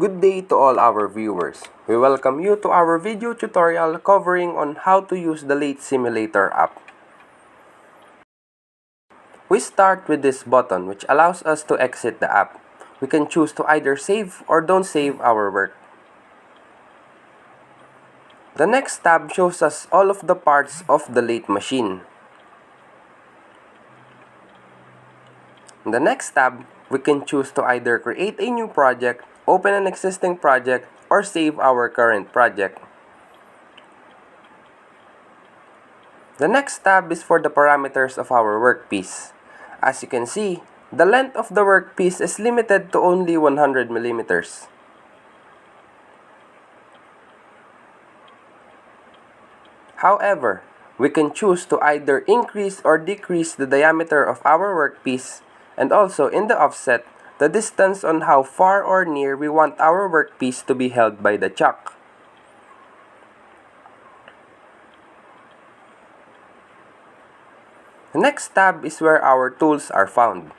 Good day to all our viewers. We welcome you to our video tutorial covering on how to use the Lathe Simulator app. We start with this button which allows us to exit the app. We can choose to either save or don't save our work. The next tab shows us all of the parts of the lathe machine. In the next tab, we can choose to either create a new project, open an existing project, or save our current project. The next tab is for the parameters of our workpiece. As you can see, the length of the workpiece is limited to only 100 millimeters. However, we can choose to either increase or decrease the diameter of our workpiece, and also in the offset, the distance on how far or near we want our workpiece to be held by the chuck. The next tab is where our tools are found.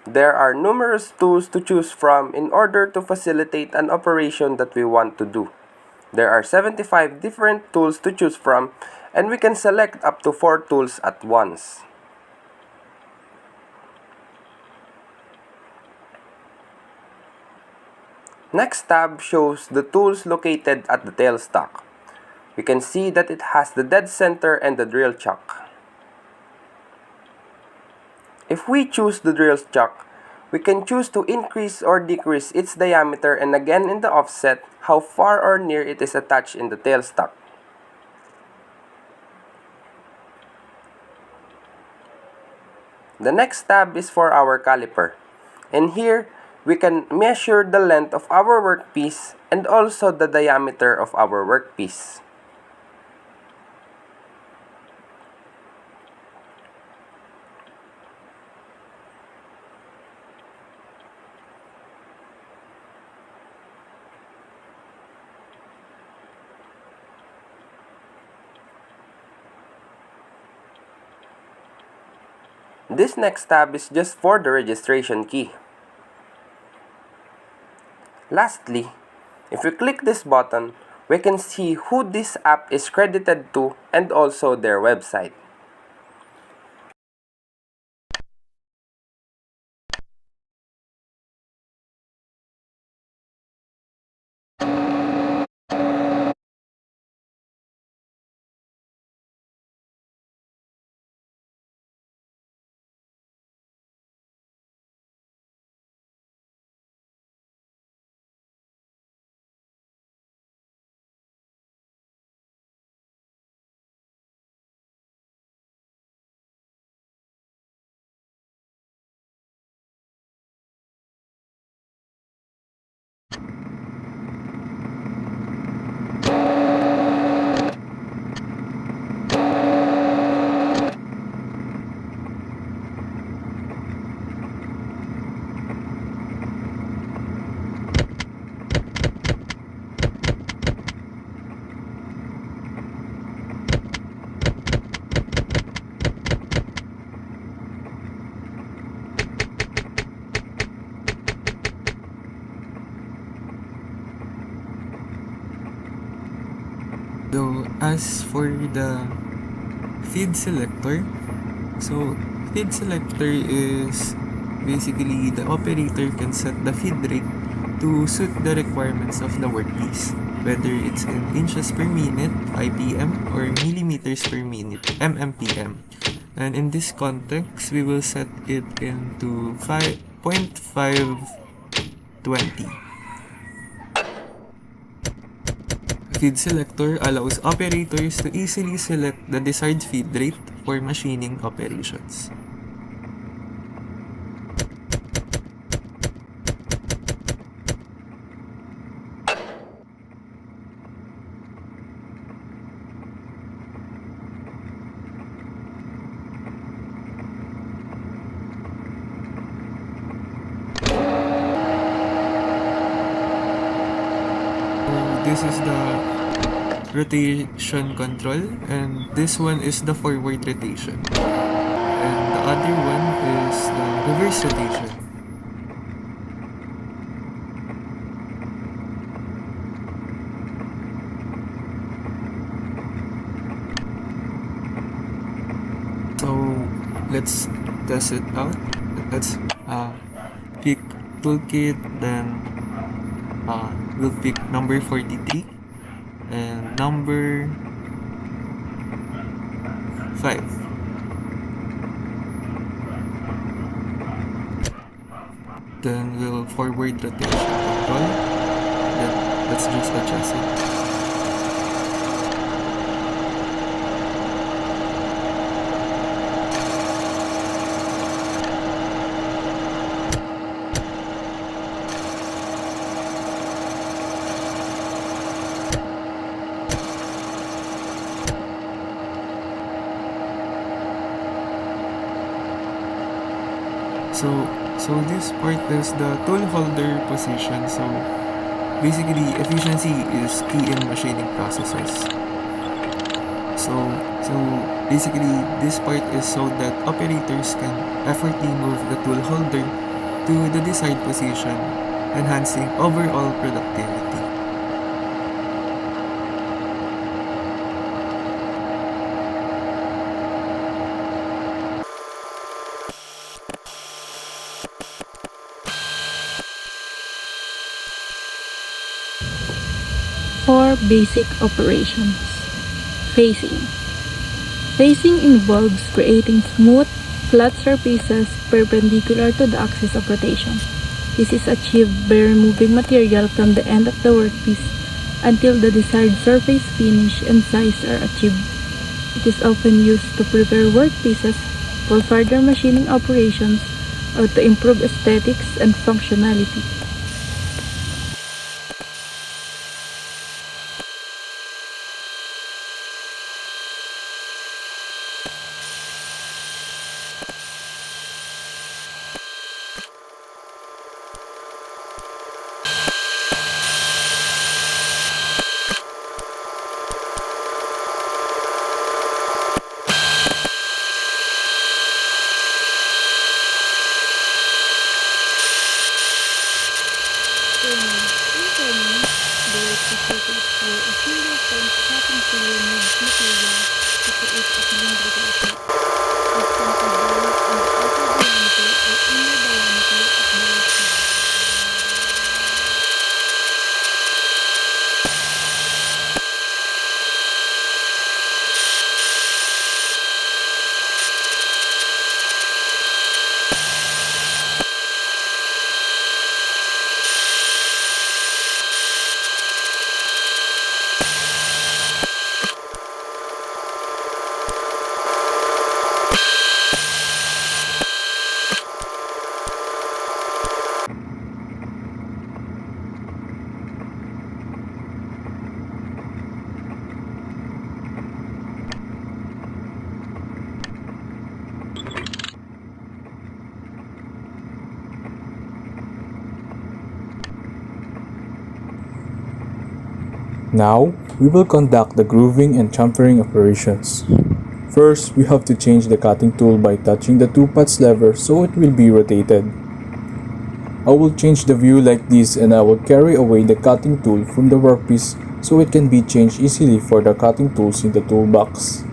There are numerous tools to choose from in order to facilitate an operation that we want to do. There are 75 different tools to choose from, and we can select up to 4 tools at once. Next tab shows the tools located at the tailstock. We can see that it has the dead center and the drill chuck. If we choose the drill chuck, we can choose to increase or decrease its diameter, and again in the offset, how far or near it is attached in the tailstock. The next tab is for our caliper. And here, we can measure the length of our workpiece and also the diameter of our workpiece. This next tab is just for the registration key. Lastly, if we click this button, we can see who this app is credited to and also their website. So as for the feed selector, feed selector is basically the operator can set the feed rate to suit the requirements of the workpiece, whether it's in inches per minute, IPM, or millimeters per minute, MMPM. And in this context, we will set it into 0.520. Feed selector allows operators to easily select the desired feed rate for machining operations. This is the rotation control, and this one is the forward rotation, and the other one is the reverse rotation. let's test it out. Let's pick toolkit, then we'll pick number 43 and number 5. Then we'll forward rotation control. Then let's just adjust it. So this part is the tool holder position. So basically, efficiency is key in machining processes. So basically, this part is so that operators can effortlessly move the tool holder to the desired position, enhancing overall productivity. For basic operations. Facing. Facing involves creating smooth, flat surfaces perpendicular to the axis of rotation. This is achieved by removing material from the end of the workpiece until the desired surface finish and size are achieved. It is often used to prepare workpieces for further machining operations or to improve aesthetics and functionality. Now, we will conduct the grooving and chamfering operations. First, we have to change the cutting tool by touching the 2-patch lever so it will be rotated. I will change the view like this and I will carry away the cutting tool from the workpiece so it can be changed easily for the cutting tools in the toolbox.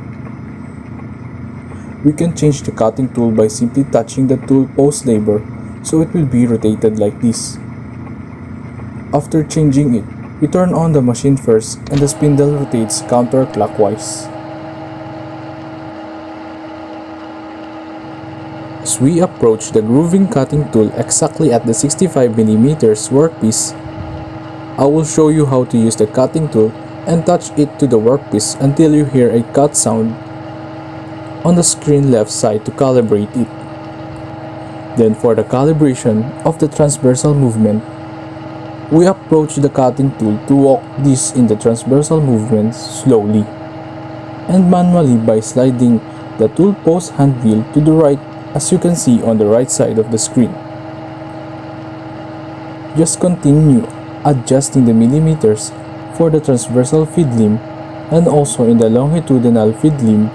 We can change the cutting tool by simply touching the tool post lever so it will be rotated like this. After changing it, we turn on the machine first and the spindle rotates counterclockwise. As we approach the grooving cutting tool exactly at the 65mm workpiece, I will show you how to use the cutting tool and touch it to the workpiece until you hear a cut sound on the screen left side to calibrate it. Then for the calibration of the transversal movement, we approach the cutting tool to walk this in the transversal movement slowly and manually by sliding the tool post hand wheel to the right as you can see on the right side of the screen. Just continue adjusting the millimeters for the transversal feed limb and also in the longitudinal feed limb,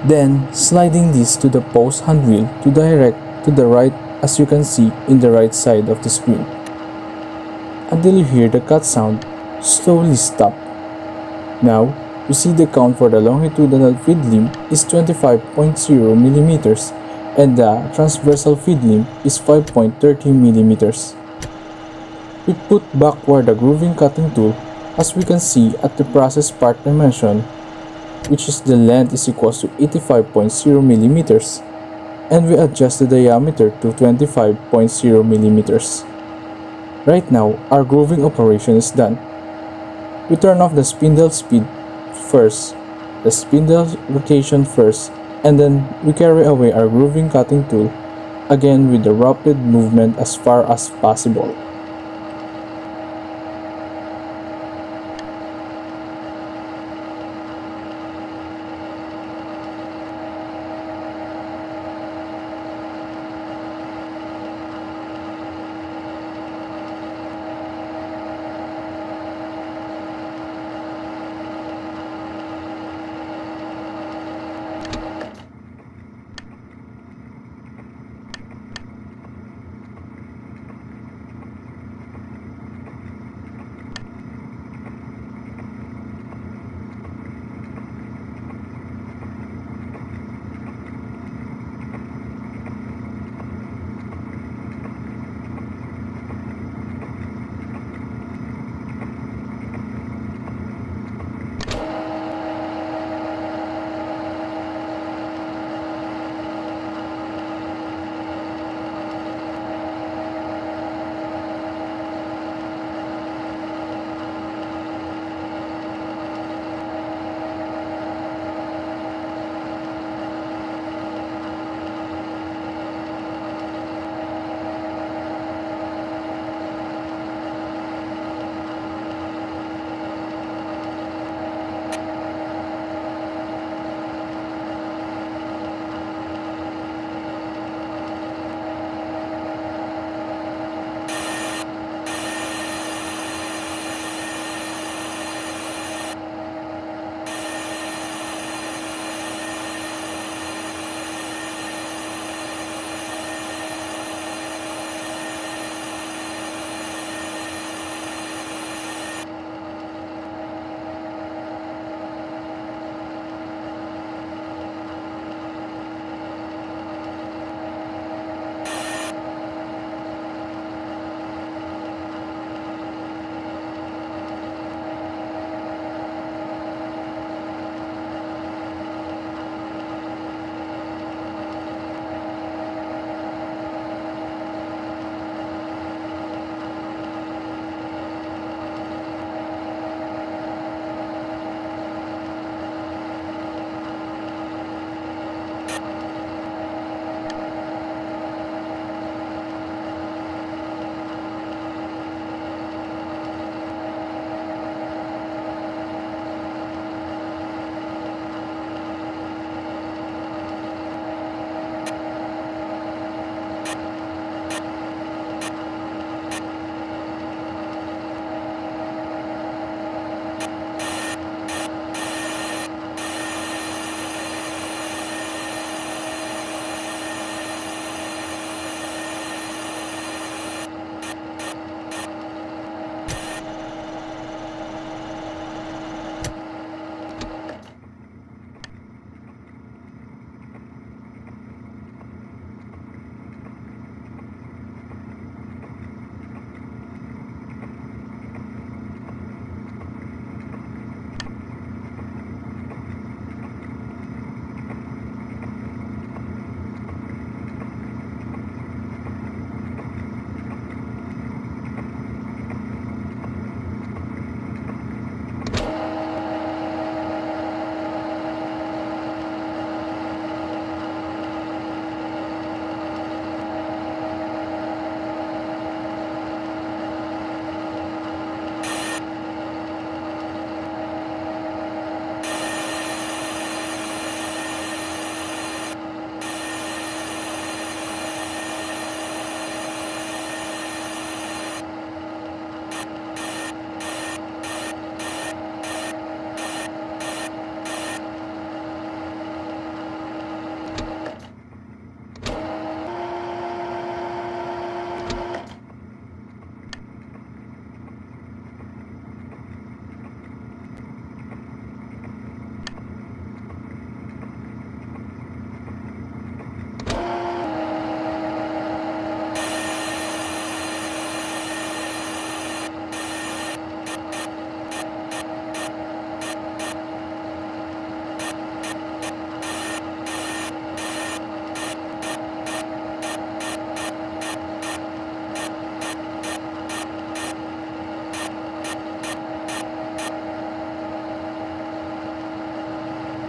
then sliding this to the post hand wheel to direct to the right as you can see in the right side of the screen. Until you hear the cut sound, slowly stop. Now, you see the count for the longitudinal feed limb is 25.0mm and the transversal feed limb is 5.30 millimeters. We put backward the grooving cutting tool, as we can see at the process part dimension, which is the length is equals to 85.0 millimeters, and we adjust the diameter to 25.0 millimeters. Right now, our grooving operation is done. We turn off the spindle speed first, the spindle rotation first, and then we carry away our grooving cutting tool, again with the rapid movement as far as possible.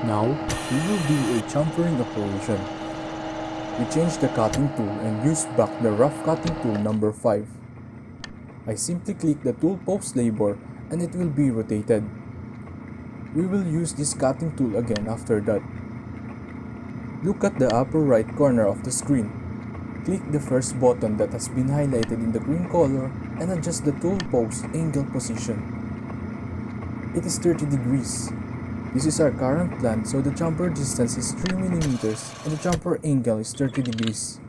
Now, we will do a chamfering operation. We change the cutting tool and use back the rough cutting tool number 5. I simply click the tool post label and it will be rotated. We will use this cutting tool again after that. Look at the upper right corner of the screen. Click the first button that has been highlighted in the green color and adjust the tool post angle position. It is 30 degrees. This is our current plan, so the chamfer distance is 3 mm and the chamfer angle is 30 degrees.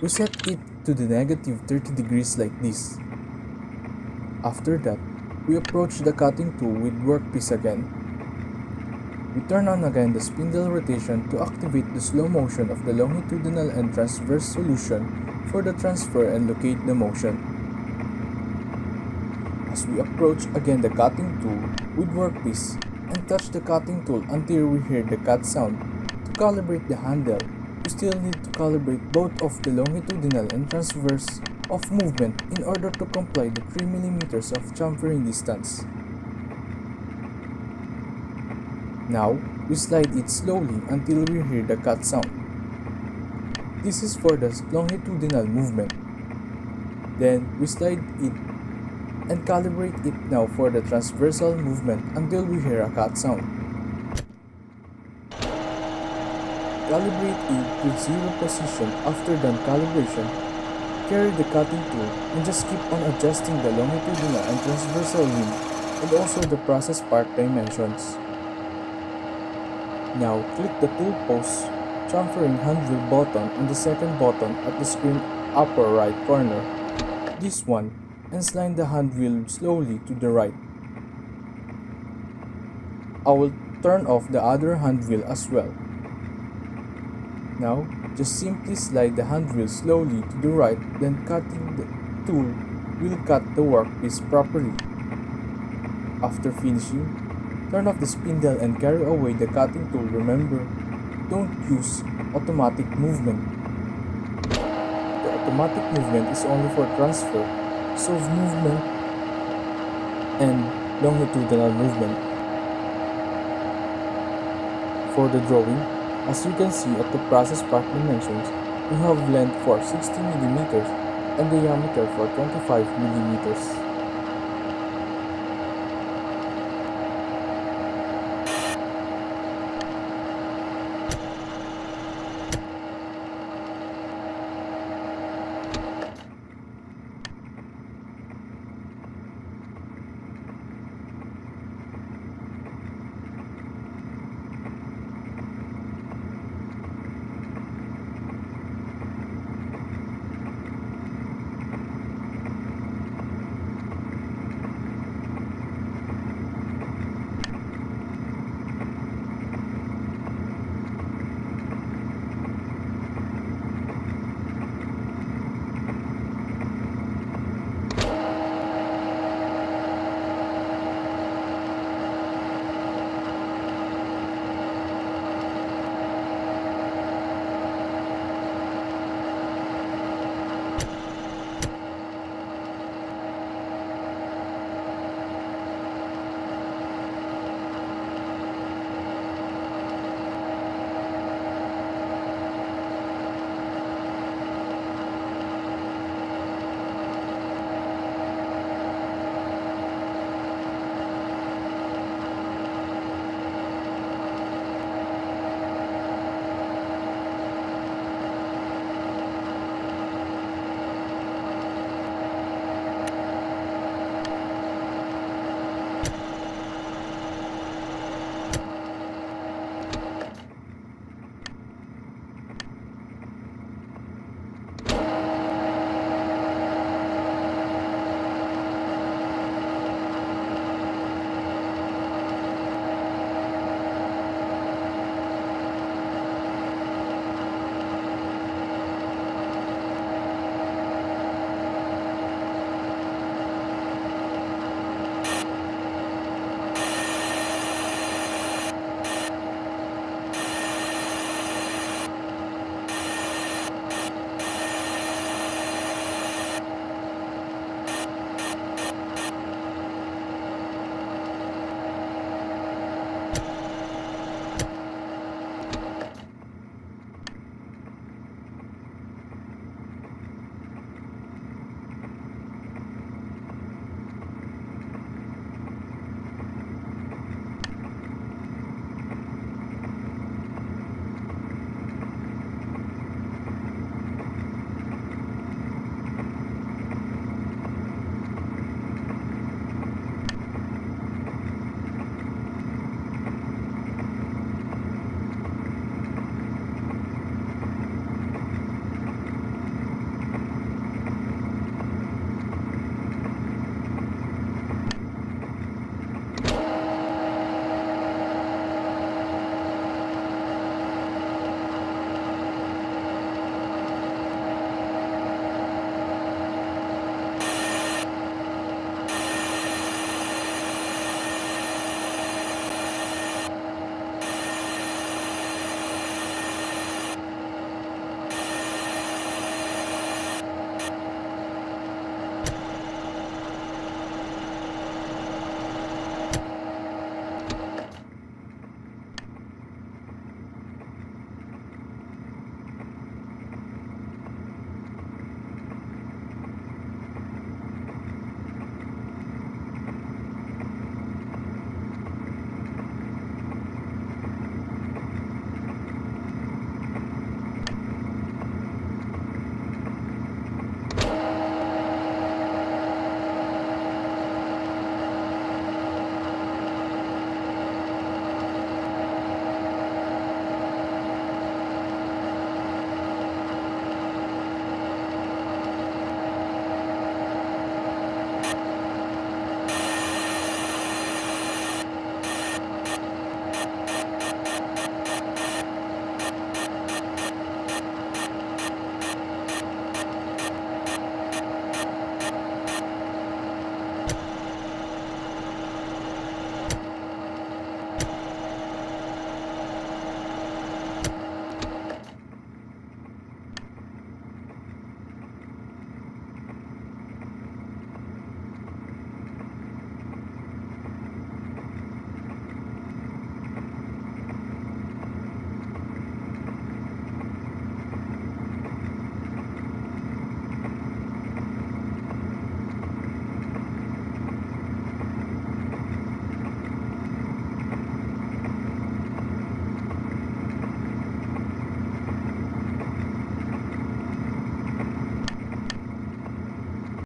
We set it to the negative 30 degrees like this. After that, we approach the cutting tool with workpiece again. We turn on again the spindle rotation to activate the slow motion of the longitudinal and transverse solution for the transfer and locate the motion. As we approach again the cutting tool with workpiece and touch the cutting tool until we hear the cut sound, to calibrate the handle, we still need to calibrate both of the longitudinal and transverse of movement in order to comply the 3 mm of chamfering distance. Now, we slide it slowly until we hear the cut sound. This is for the longitudinal movement. Then, we slide it and calibrate it now for the transversal movement until we hear a cut sound. Calibrate it to 0 position. After done calibration, carry the cutting tool and just keep on adjusting the longitudinal and transversal limb and also the process part dimensions. Now click the tool post chamfering handle button on the second button at the screen upper right corner, this one, and slide the hand wheel slowly to the right. I will turn off the other hand wheel as well. Now, just simply slide the hand wheel slowly to the right, then cutting the tool will cut the workpiece properly. After finishing, turn off the spindle and carry away the cutting tool. Remember, don't use automatic movement. The automatic movement is only for transfer, solve movement, and longitudinal movement. For the drawing, as you can see at the process part dimensions, we have length for 60 mm and diameter for 25 mm.